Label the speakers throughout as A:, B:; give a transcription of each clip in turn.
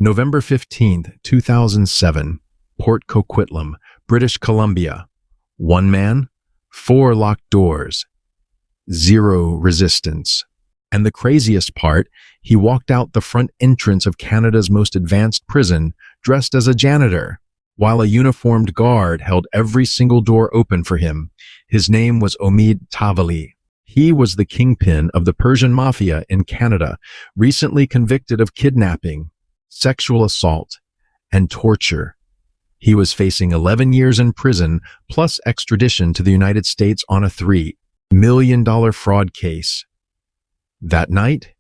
A: November 15th, 2007, Port Coquitlam, British Columbia. One man, 4 locked doors, 0 resistance. And the craziest part, he walked out the front entrance of Canada's most advanced prison dressed as a janitor, while a uniformed guard held every single door open for him. His name was Omid Tavali. He was the kingpin of the Persian mafia in Canada, recently convicted of kidnapping, sexual assault, and torture. He was facing 11 years in prison plus extradition to the United States on a $3 million fraud case. That night,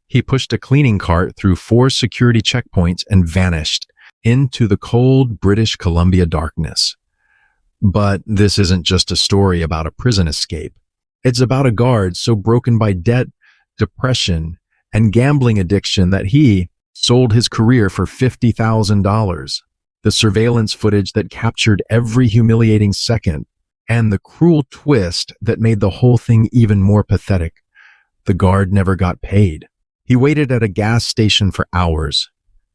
A: he pushed a cleaning cart through 4 security checkpoints and vanished into the cold British Columbia darkness. But this isn't just a story about a prison escape. It's about a guard so broken by debt, depression, and gambling addiction that he sold his career for $50,000. The surveillance footage that captured every humiliating second, and the cruel twist that made the whole thing even more pathetic. The guard never got paid. He waited at a gas station for hours.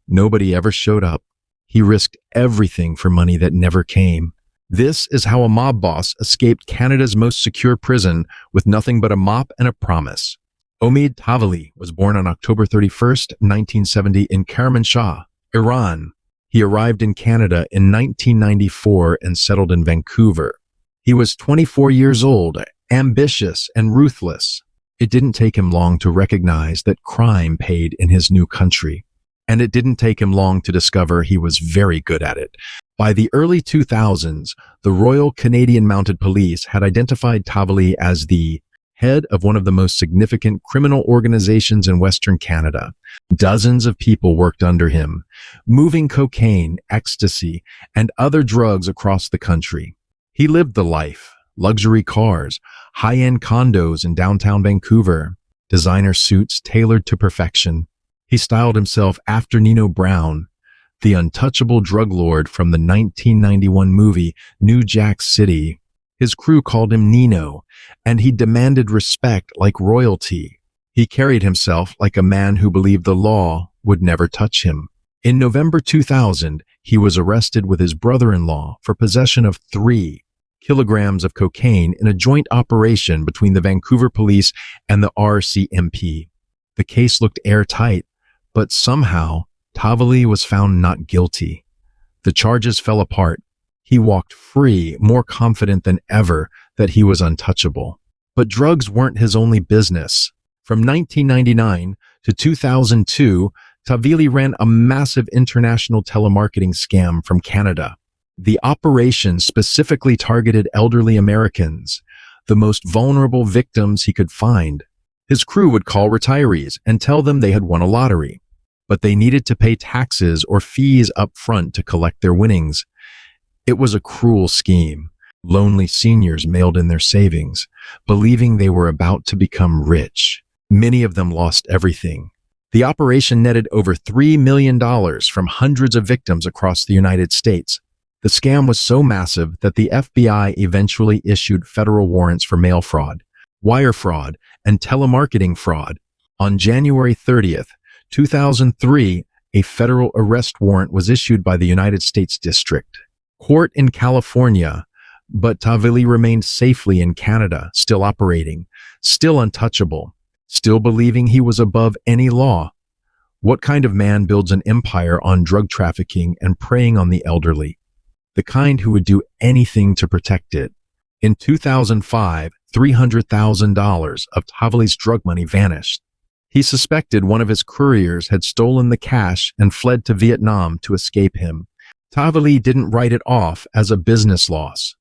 A: Nobody ever showed up. He risked everything for money that never came. This is how a mob boss escaped Canada's most secure prison with nothing but a mop and a promise. Omid Tavali was born on October 31st, 1970 in Kermanshah, Iran. He arrived in Canada in 1994 and settled in Vancouver. He was 24 years old, ambitious and ruthless. It didn't take him long to recognize that crime paid in his new country. And it didn't take him long to discover he was very good at it. By the early 2000s, the Royal Canadian Mounted Police had identified Tavali as the head of one of the most significant criminal organizations in Western Canada. Dozens of people worked under him, moving cocaine, ecstasy, and other drugs across the country. He lived the life: luxury cars, high-end condos in downtown Vancouver, designer suits tailored to perfection. He styled himself after Nino Brown, the untouchable drug lord from the 1991 movie New Jack City. His crew called him Nino, and he demanded respect like royalty. He carried himself like a man who believed the law would never touch him. In November 2000, he was arrested with his brother-in-law for possession of 3 kilograms of cocaine in a joint operation between the Vancouver police and the RCMP. The case looked airtight, but somehow Tavali was found not guilty. The charges fell apart. He walked free, more confident than ever that he was untouchable. But drugs weren't his only business. From 1999 to 2002, Tavali ran a massive international telemarketing scam from Canada. The operation specifically targeted elderly Americans, the most vulnerable victims he could find. His crew would call retirees and tell them they had won a lottery, but they needed to pay taxes or fees up front to collect their winnings. It was a cruel scheme. Lonely seniors mailed in their savings, believing they were about to become rich. Many of them lost everything. The operation netted over $3 million from hundreds of victims across the United States. The scam was so massive that the FBI eventually issued federal warrants for mail fraud, wire fraud, and telemarketing fraud. On January 30th, 2003, a federal arrest warrant was issued by the United States District Court in California, but Tavali remained safely in Canada, still operating, still untouchable, still believing he was above any law. What kind of man builds an empire on drug trafficking and preying on the elderly? The kind who would do anything to protect it. In 2005, $300,000 of Tavali's drug money vanished. He suspected one of his couriers had stolen the cash and fled to Vietnam to escape him. Tavali didn't write it off as a business loss.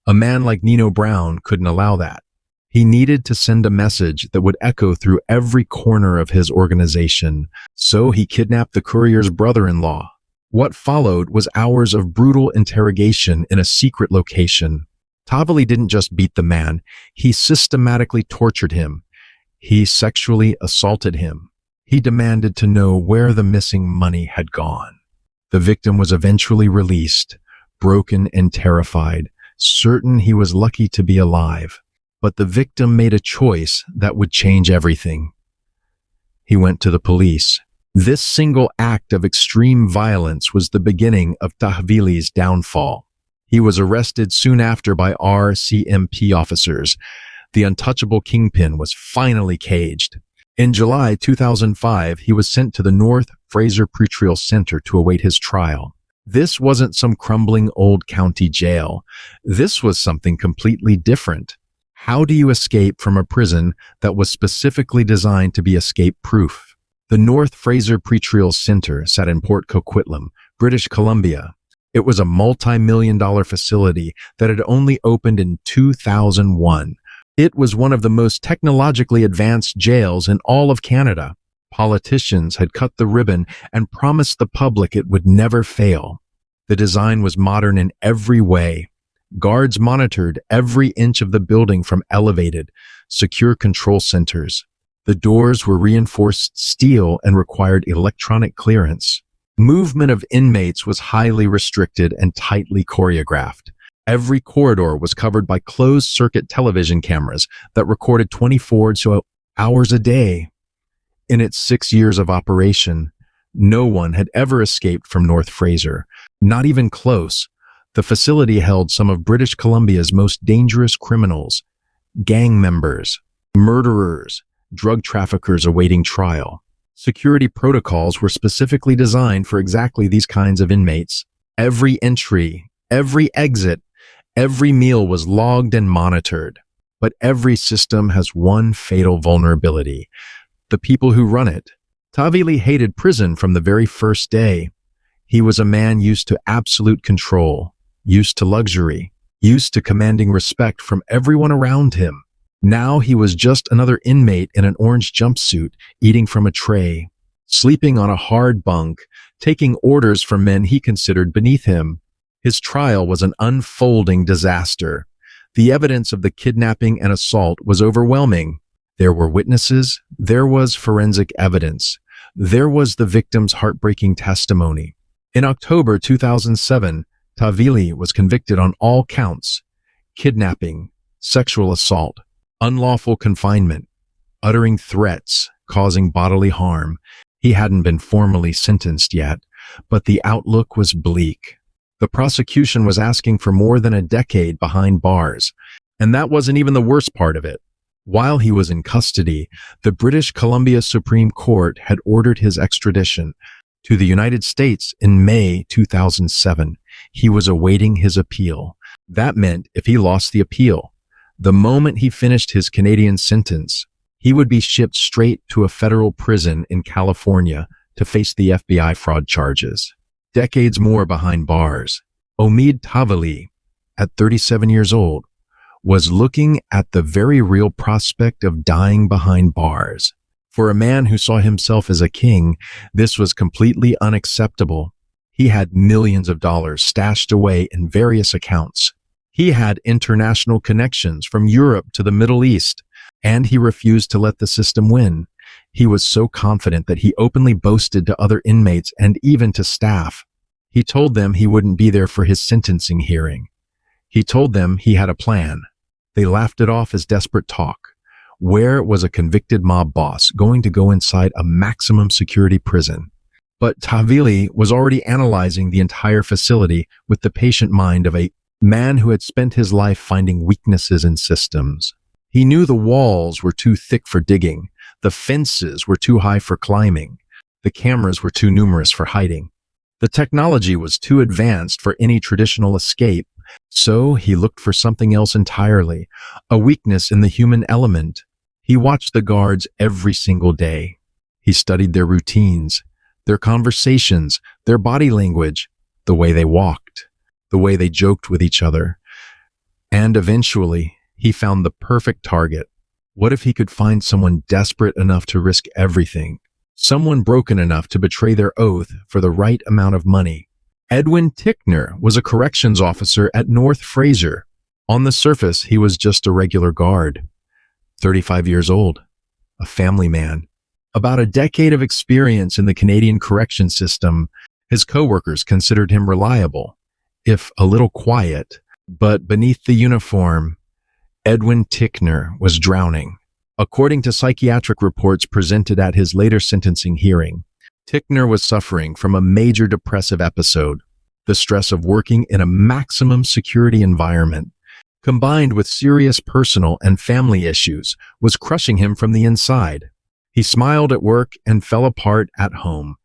A: A man like Nino Brown couldn't allow that. He needed to send a message that would echo through every corner of his organization, so he kidnapped the courier's brother-in-law. What followed was hours of brutal interrogation in a secret location. Tavali didn't just beat the man, he systematically tortured him. He sexually assaulted him. He demanded to know where the missing money had gone. The victim was eventually released, broken and terrified, certain he was lucky to be alive. But the victim made a choice that would change everything. He went to the police. This single act of extreme violence was the beginning of Tahvili's downfall. He was arrested soon after by RCMP officers. The untouchable kingpin was finally caged. In July 2005, he was sent to the North Fraser Pretrial Centre to await his trial. This wasn't some crumbling old county jail. This was something completely different. How do you escape from a prison that was specifically designed to be escape-proof? The North Fraser Pretrial Centre sat in Port Coquitlam, British Columbia. It was a multi-million-dollar facility that had only opened in 2001. It was one of the most technologically advanced jails in all of Canada. Politicians had cut the ribbon and promised the public it would never fail. The design was modern in every way. Guards monitored every inch of the building from elevated, secure control centers. The doors were reinforced steel and required electronic clearance. Movement of inmates was highly restricted and tightly choreographed. Every corridor was covered by closed-circuit television cameras that recorded 24 hours a day. In its 6 years of operation, no one had ever escaped from North Fraser, not even close. The facility held some of British Columbia's most dangerous criminals, gang members, murderers, drug traffickers awaiting trial. Security protocols were specifically designed for exactly these kinds of inmates. Every entry, every exit, every meal was logged and monitored. But every system has one fatal vulnerability: the people who run it. Tahvili hated prison from the very first day. He was a man used to absolute control, used to luxury, used to commanding respect from everyone around him. Now he was just another inmate in an orange jumpsuit, eating from a tray, sleeping on a hard bunk, taking orders from men he considered beneath him. His trial was an unfolding disaster. The evidence of the kidnapping and assault was overwhelming. There were witnesses, there was forensic evidence, there was the victim's heartbreaking testimony. In October 2007, Tahvili was convicted on all counts: kidnapping, sexual assault, unlawful confinement, uttering threats, causing bodily harm. He hadn't been formally sentenced yet, but the outlook was bleak. The prosecution was asking for more than a decade behind bars, and that wasn't even the worst part of it. While he was in custody, the British Columbia Supreme Court had ordered his extradition to the United States in May 2007. He was awaiting his appeal. That meant if he lost the appeal, the moment he finished his Canadian sentence, he would be shipped straight to a federal prison in California to face the FBI fraud charges. Decades more behind bars, Omid Tahvili, at 37 years old, was looking at the very real prospect of dying behind bars. For a man who saw himself as a king, this was completely unacceptable. He had millions of dollars stashed away in various accounts. He had international connections from Europe to the Middle East, and he refused to let the system win. He was so confident that he openly boasted to other inmates and even to staff. He told them he wouldn't be there for his sentencing hearing. He told them he had a plan. They laughed it off as desperate talk. Where was a convicted mob boss going to go inside a maximum security prison? But Tahvili was already analyzing the entire facility with the patient mind of a man who had spent his life finding weaknesses in systems. He knew the walls were too thick for digging, the fences were too high for climbing, the cameras were too numerous for hiding. The technology was too advanced for any traditional escape, so he looked for something else entirely, a weakness in the human element. He watched the guards every single day. He studied their routines, their conversations, their body language, the way they walked, the way they joked with each other. And eventually, he found the perfect target. What if he could find someone desperate enough to risk everything? Someone broken enough to betray their oath for the right amount of money. Edwin Tickner was a corrections officer at North Fraser. On the surface, he was just a regular guard. 35 years old, a family man. About a decade of experience in the Canadian correction system, his co-workers considered him reliable, if a little quiet. But beneath the uniform, Edwin Tickner was drowning. According to psychiatric reports presented at his later sentencing hearing, Tickner was suffering from a major depressive episode. The stress of working in a maximum security environment, combined with serious personal and family issues, was crushing him from the inside. He smiled at work and fell apart at home,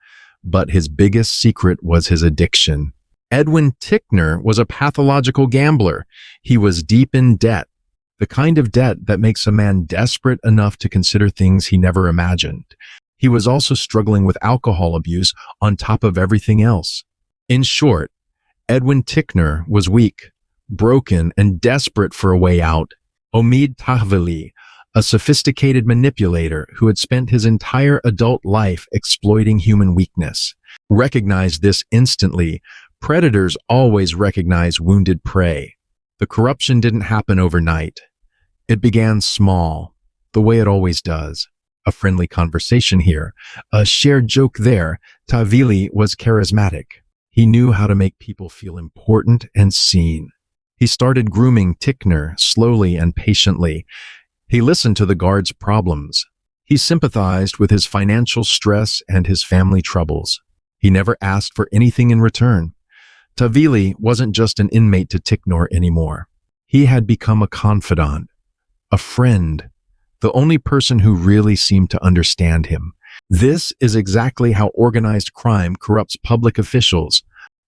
A: but his biggest secret was his addiction. Edwin Tickner was a pathological gambler. He was deep in debt, the kind of debt that makes a man desperate enough to consider things he never imagined. He was also struggling with alcohol abuse on top of everything else. In short, Edwin Tickner was weak, broken, and desperate for a way out. Omid Tahvili, a sophisticated manipulator who had spent his entire adult life exploiting human weakness, recognized this instantly. Predators always recognize wounded prey. The corruption didn't happen overnight. It began small, the way it always does. A friendly conversation here, a shared joke there. Tahvili was charismatic. He knew how to make people feel important and seen. He started grooming Tickner slowly and patiently. He listened to the guard's problems. He sympathized with his financial stress and his family troubles. He never asked for anything in return. Tahvili wasn't just an inmate to Tickner anymore. He had become a confidant, a friend, the only person who really seemed to understand him. This is exactly how organized crime corrupts public officials.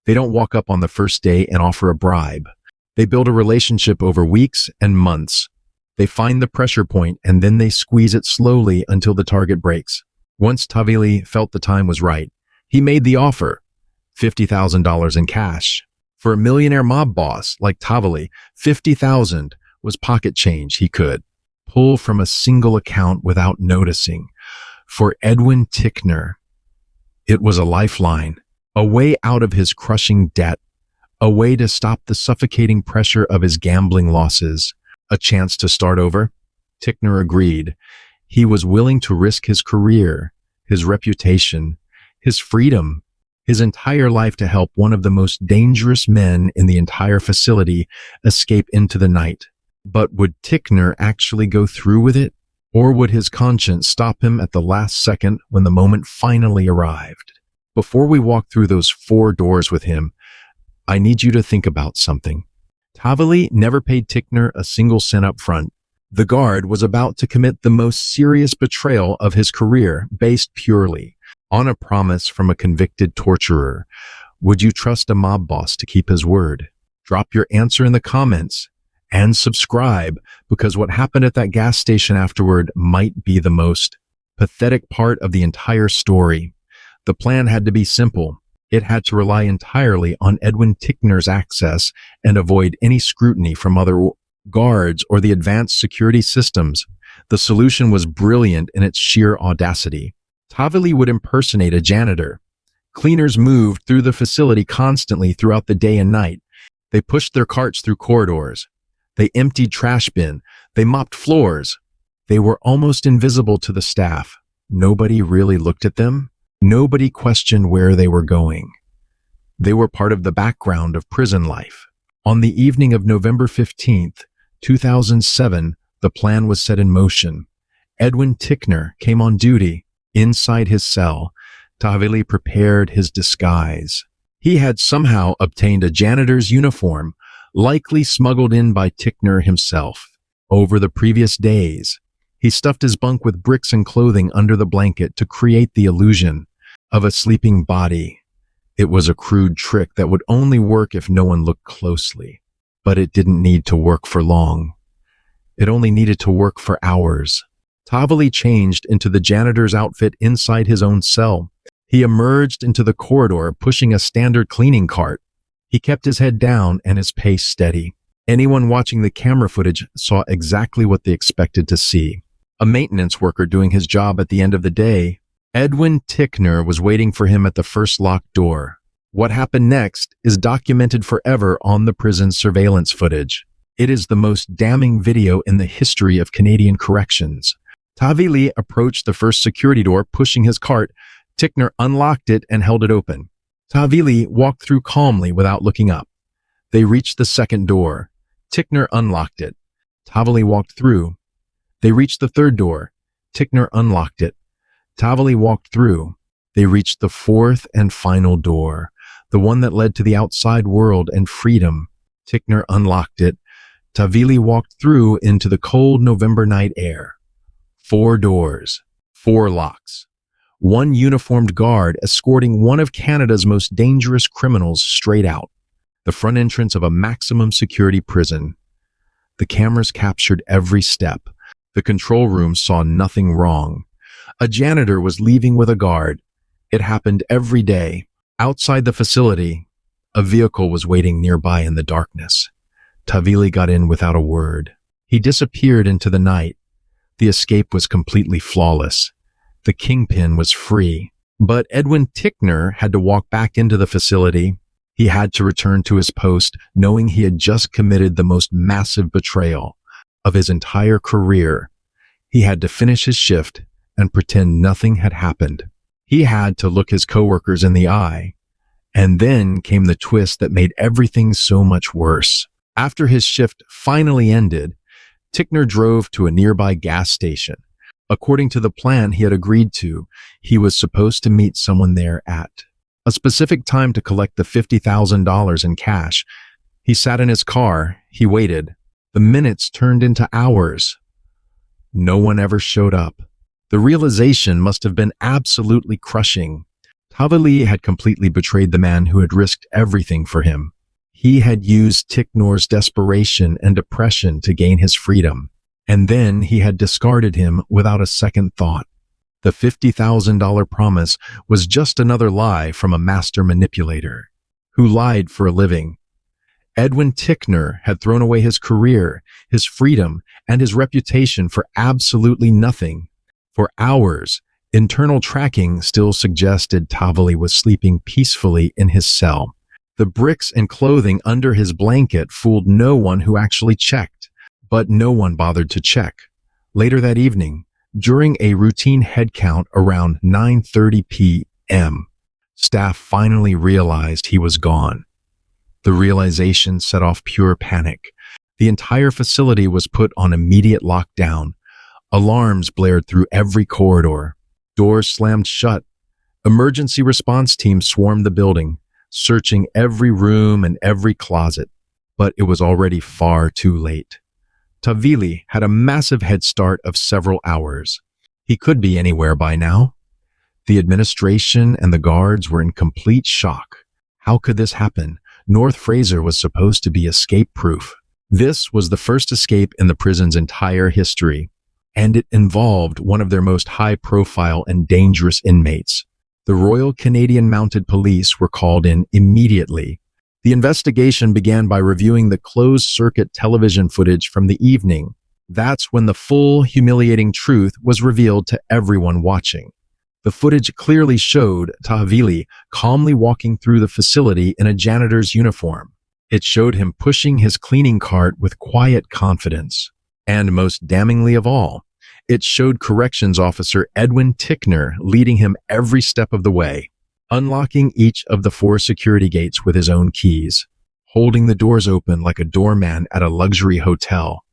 A: They don't walk up on the first day and offer a bribe. They build a relationship over weeks and months. They find the pressure point and then they squeeze it slowly until the target breaks. Once Tahvili felt the time was right, he made the offer. $50,000 in cash. For a millionaire mob boss like Tahvili, $50,000 was pocket change he could pull from a single account without noticing. For Edwin Tickner, it was a lifeline, a way out of his crushing debt, a way to stop the suffocating pressure of his gambling losses, a chance to start over. Tickner agreed. He was willing to risk his career, his reputation, his freedom, his entire life to help one of the most dangerous men in the entire facility escape into the night. But would Tickner actually go through with it? Or would his conscience stop him at the last second when the moment finally arrived? Before we walk through those 4 doors with him, I need you to think about something. Tahvili never paid Tickner a single cent up front. The guard was about to commit the most serious betrayal of his career based purely on a promise from a convicted torturer. Would you trust a mob boss to keep his word? Drop your answer in the comments and subscribe, because what happened at that gas station afterward might be the most pathetic part of the entire story. The plan had to be simple. It had to rely entirely on Edwin Tickner's access and avoid any scrutiny from other guards or the advanced security systems. The solution was brilliant in its sheer audacity. Tahvili would impersonate a janitor. Cleaners moved through the facility constantly throughout the day and night. They pushed their carts through corridors. They emptied trash bin. They mopped floors. They were almost invisible to the staff. Nobody really looked at them. Nobody questioned where they were going. They were part of the background of prison life. On the evening of November 15th, 2007, the plan was set in motion. Edwin Tickner came on duty. Inside his cell, Tahvili prepared his disguise. He had somehow obtained a janitor's uniform, likely smuggled in by Tickner himself. Over the previous days, he stuffed his bunk with bricks and clothing under the blanket to create the illusion of a sleeping body. It was a crude trick that would only work if no one looked closely. But it didn't need to work for long. It only needed to work for hours. Tahvili changed into the janitor's outfit inside his own cell. He emerged into the corridor pushing a standard cleaning cart. He kept his head down and his pace steady. Anyone watching the camera footage saw exactly what they expected to see. A maintenance worker doing his job at the end of the day. Edwin Tickner was waiting for him at the first locked door. What happened next is documented forever on the prison surveillance footage. It is the most damning video in the history of Canadian corrections. Tahvili approached the first security door, pushing his cart. Tickner unlocked it and held it open. Tahvili walked through calmly without looking up. They reached the second door. Tickner unlocked it. Tahvili walked through. They reached the third door. Tickner unlocked it. Tahvili walked through. They reached the fourth and final door, the one that led to the outside world and freedom. Tickner unlocked it. Tavili walked through into the cold November night air. 4 doors, 4 locks. One uniformed guard escorting one of Canada's most dangerous criminals straight out. The front entrance of a maximum security prison. The cameras captured every step. The control room saw nothing wrong. A janitor was leaving with a guard. It happened every day. Outside the facility, a vehicle was waiting nearby in the darkness. Tavili got in without a word. He disappeared into the night. The escape was completely flawless. The kingpin was free. But Edwin Tickner had to walk back into the facility. He had to return to his post, knowing he had just committed the most massive betrayal of his entire career. He had to finish his shift and pretend nothing had happened. He had to look his coworkers in the eye. And then came the twist that made everything so much worse. After his shift finally ended, Tickner drove to a nearby gas station. According to the plan he had agreed to, he was supposed to meet someone there at a specific time to collect the $50,000 in cash. He sat in his car. He waited. The minutes turned into hours. No one ever showed up. The realization must have been absolutely crushing. Tavili had completely betrayed the man who had risked everything for him. He had used Tickner's desperation and depression to gain his freedom. And then he had discarded him without a second thought. The $50,000 promise was just another lie from a master manipulator who lied for a living. Edwin Tickner had thrown away his career, his freedom, and his reputation for absolutely nothing. For hours, internal tracking still suggested Tavili was sleeping peacefully in his cell. The bricks and clothing under his blanket fooled no one who actually checked, but no one bothered to check. Later that evening, during a routine head count around 9:30 p.m., staff finally realized he was gone. The realization set off pure panic. The entire facility was put on immediate lockdown. Alarms blared through every corridor. Doors slammed shut. Emergency response teams swarmed the building, searching every room and every closet. But it was already far too late. Tavili had a massive head start of several hours. He could be anywhere by now. The administration and the guards were in complete shock. How could this happen? North Fraser was supposed to be escape-proof. This was the first escape in the prison's entire history, and it involved one of their most high-profile and dangerous inmates. The Royal Canadian Mounted Police were called in immediately. The investigation began by reviewing the closed-circuit television footage from the evening. That's when the full, humiliating truth was revealed to everyone watching. The footage clearly showed Tavili calmly walking through the facility in a janitor's uniform. It showed him pushing his cleaning cart with quiet confidence. And most damningly of all, it showed corrections officer Edwin Tickner leading him every step of the way, unlocking each of the 4 security gates with his own keys, holding the doors open like a doorman at a luxury hotel.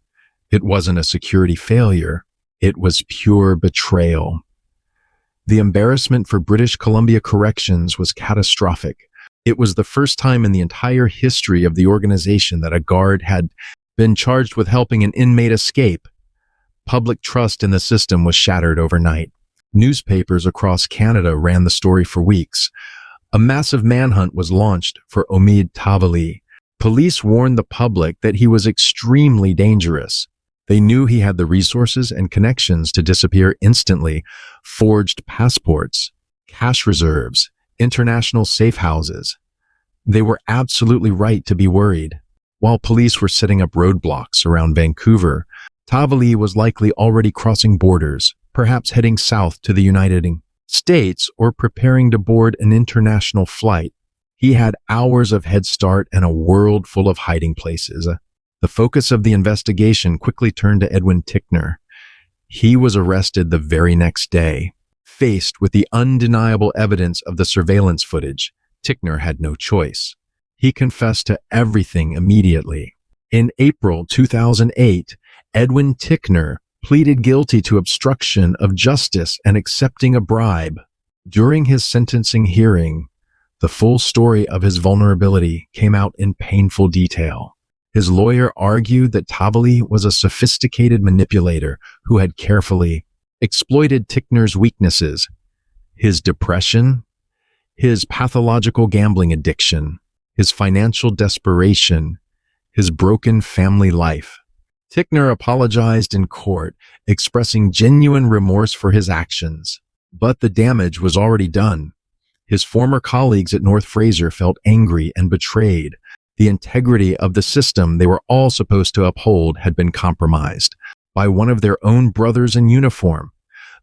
A: It wasn't a security failure. It was pure betrayal. The embarrassment for British Columbia Corrections was catastrophic. It was the first time in the entire history of the organization that a guard had been charged with helping an inmate escape. Public trust in the system was shattered overnight. Newspapers across Canada ran the story for weeks. A massive manhunt was launched for Omid Tavili. Police warned the public that he was extremely dangerous. They knew he had the resources and connections to disappear instantly, forged passports, cash reserves, international safe houses. They were absolutely right to be worried. While police were setting up roadblocks around Vancouver, Tavili was likely already crossing borders, perhaps heading south to the United States or preparing to board an international flight. He had hours of head start and a world full of hiding places. The focus of the investigation quickly turned to Edwin Tickner. He was arrested the very next day. Faced with the undeniable evidence of the surveillance footage, Tickner had no choice. He confessed to everything immediately. In April 2008, Edwin Tickner pleaded guilty to obstruction of justice and accepting a bribe. During his sentencing hearing, the full story of his vulnerability came out in painful detail. His lawyer argued that Tavali was a sophisticated manipulator who had carefully exploited Ticknor's weaknesses, his depression, his pathological gambling addiction, his financial desperation, his broken family life. Ticknor apologized in court, expressing genuine remorse for his actions. But the damage was already done. His former colleagues at North Fraser felt angry and betrayed. The integrity of the system they were all supposed to uphold had been compromised by one of their own brothers in uniform.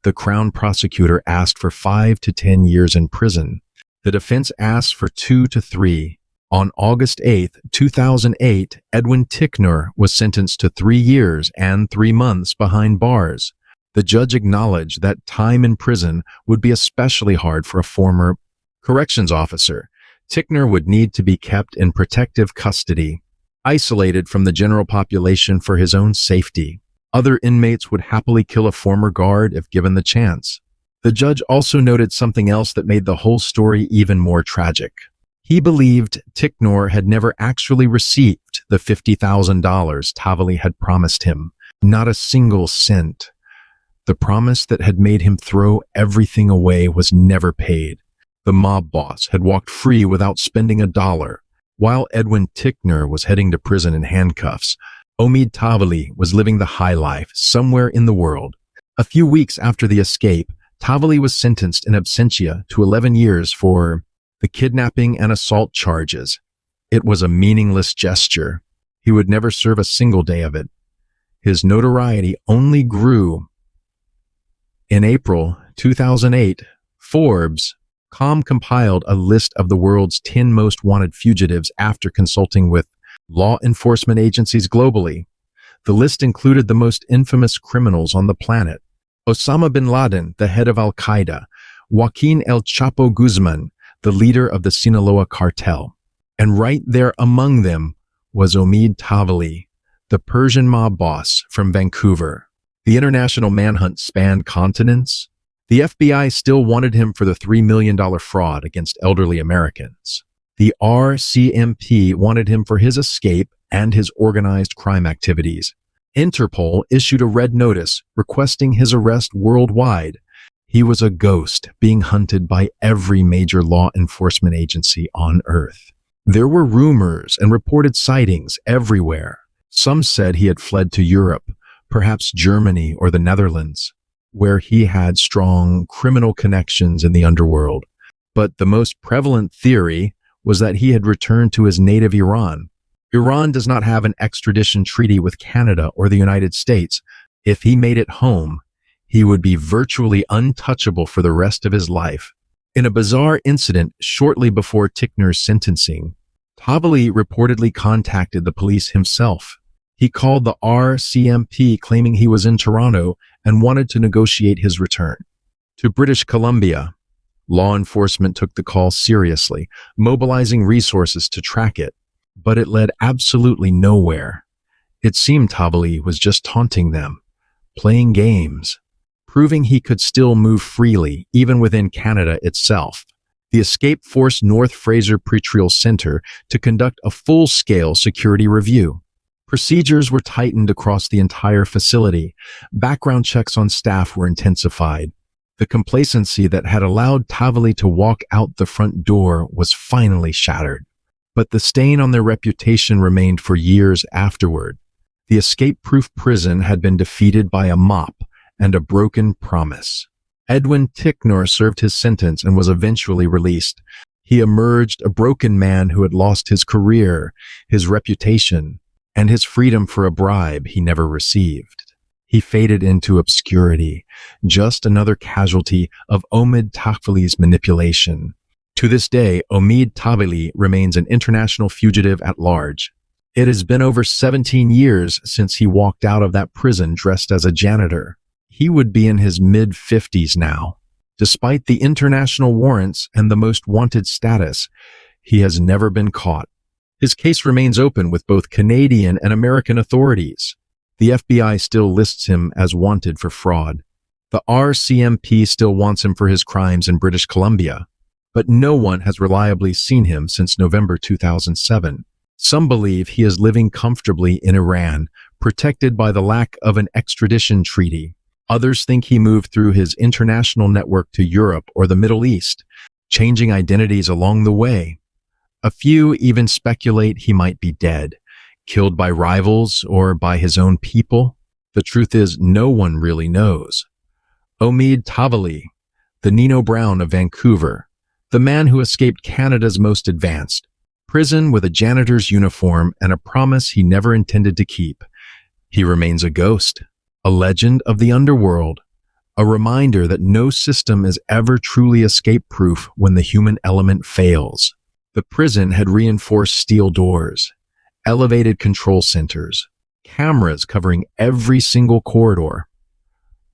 A: The Crown prosecutor asked for 5 to 10 years in prison. The defense asked for 2 to 3. On August 8, 2008, Edwin Ticknor was sentenced to 3 years and 3 months behind bars. The judge acknowledged that time in prison would be especially hard for a former corrections officer. Ticknor would need to be kept in protective custody, isolated from the general population for his own safety. Other inmates would happily kill a former guard if given the chance. The judge also noted something else that made the whole story even more tragic. He believed Ticknor had never actually received the $50,000 Tavali had promised him, not a single cent. The promise that had made him throw everything away was never paid. The mob boss had walked free without spending $1. While Edwin Ticknor was heading to prison in handcuffs, Omid Tavali was living the high life somewhere in the world. A few weeks after the escape, Tavali was sentenced in absentia to 11 years for the kidnapping and assault charges. It was a meaningless gesture. He would never serve a single day of it. His notoriety only grew. In April 2008, Forbes compiled a list of the world's 10 most wanted fugitives after consulting with law enforcement agencies globally. The list included the most infamous criminals on the planet: Osama bin Laden, the head of Al-Qaeda; Joaquin El Chapo Guzman, the leader of the Sinaloa cartel. And right there among them was Omid Tavali, the Persian mob boss from Vancouver. The international manhunt spanned continents. The FBI still wanted him for the $3 million fraud against elderly Americans. The RCMP wanted him for his escape and his organized crime activities. Interpol issued a red notice requesting his arrest worldwide. He was a ghost being hunted by every major law enforcement agency on Earth. There were rumors and reported sightings everywhere. Some said he had fled to Europe, perhaps Germany or the Netherlands, where he had strong criminal connections in the underworld. But the most prevalent theory was that he had returned to his native Iran. Iran does not have an extradition treaty with Canada or the United States. If he made it home, he would be virtually untouchable for the rest of his life. In a bizarre incident shortly before Ticknor's sentencing, Tavali reportedly contacted the police himself. He called the RCMP claiming he was in Toronto and wanted to negotiate his return to British Columbia. Law enforcement took the call seriously, mobilizing resources to track it, but it led absolutely nowhere. It seemed Tavali was just taunting them, playing games, proving he could still move freely, even within Canada itself. The escape forced North Fraser Pretrial Centre to conduct a full-scale security review. Procedures were tightened across the entire facility. Background checks on staff were intensified. The complacency that had allowed Tavali to walk out the front door was finally shattered. But the stain on their reputation remained for years afterward. The escape-proof prison had been defeated by a mop and a broken promise. Edwin Ticknor served his sentence and was eventually released. He emerged a broken man who had lost his career, his reputation, and his freedom for a bribe he never received. He faded into obscurity, just another casualty of Omid Tavali's manipulation. To this day, Omid Tavali remains an international fugitive at large. It has been over 17 years since he walked out of that prison dressed as a janitor. He would be in his mid-50s now. Despite the international warrants and the most wanted status, he has never been caught. His case remains open with both Canadian and American authorities. The FBI still lists him as wanted for fraud. The RCMP still wants him for his crimes in British Columbia, but no one has reliably seen him since November 2007. Some believe he is living comfortably in Iran, protected by the lack of an extradition treaty. Others think he moved through his international network to Europe or the Middle East, changing identities along the way. A few even speculate he might be dead, killed by rivals or by his own people. The truth is, no one really knows. Omid Tavali, the Nino Brown of Vancouver, the man who escaped Canada's most advanced prison with a janitor's uniform and a promise he never intended to keep. He remains a ghost, a legend of the underworld, a reminder that no system is ever truly escape-proof when the human element fails. The prison had reinforced steel doors, elevated control centers, cameras covering every single corridor.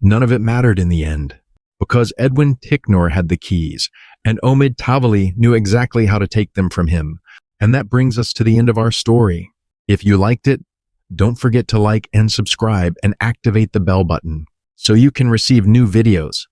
A: None of it mattered in the end, because Edwin Ticknor had the keys, and Omid Tavali knew exactly how to take them from him. And that brings us to the end of our story. If you liked it, don't forget to like and subscribe and activate the bell button so you can receive new videos.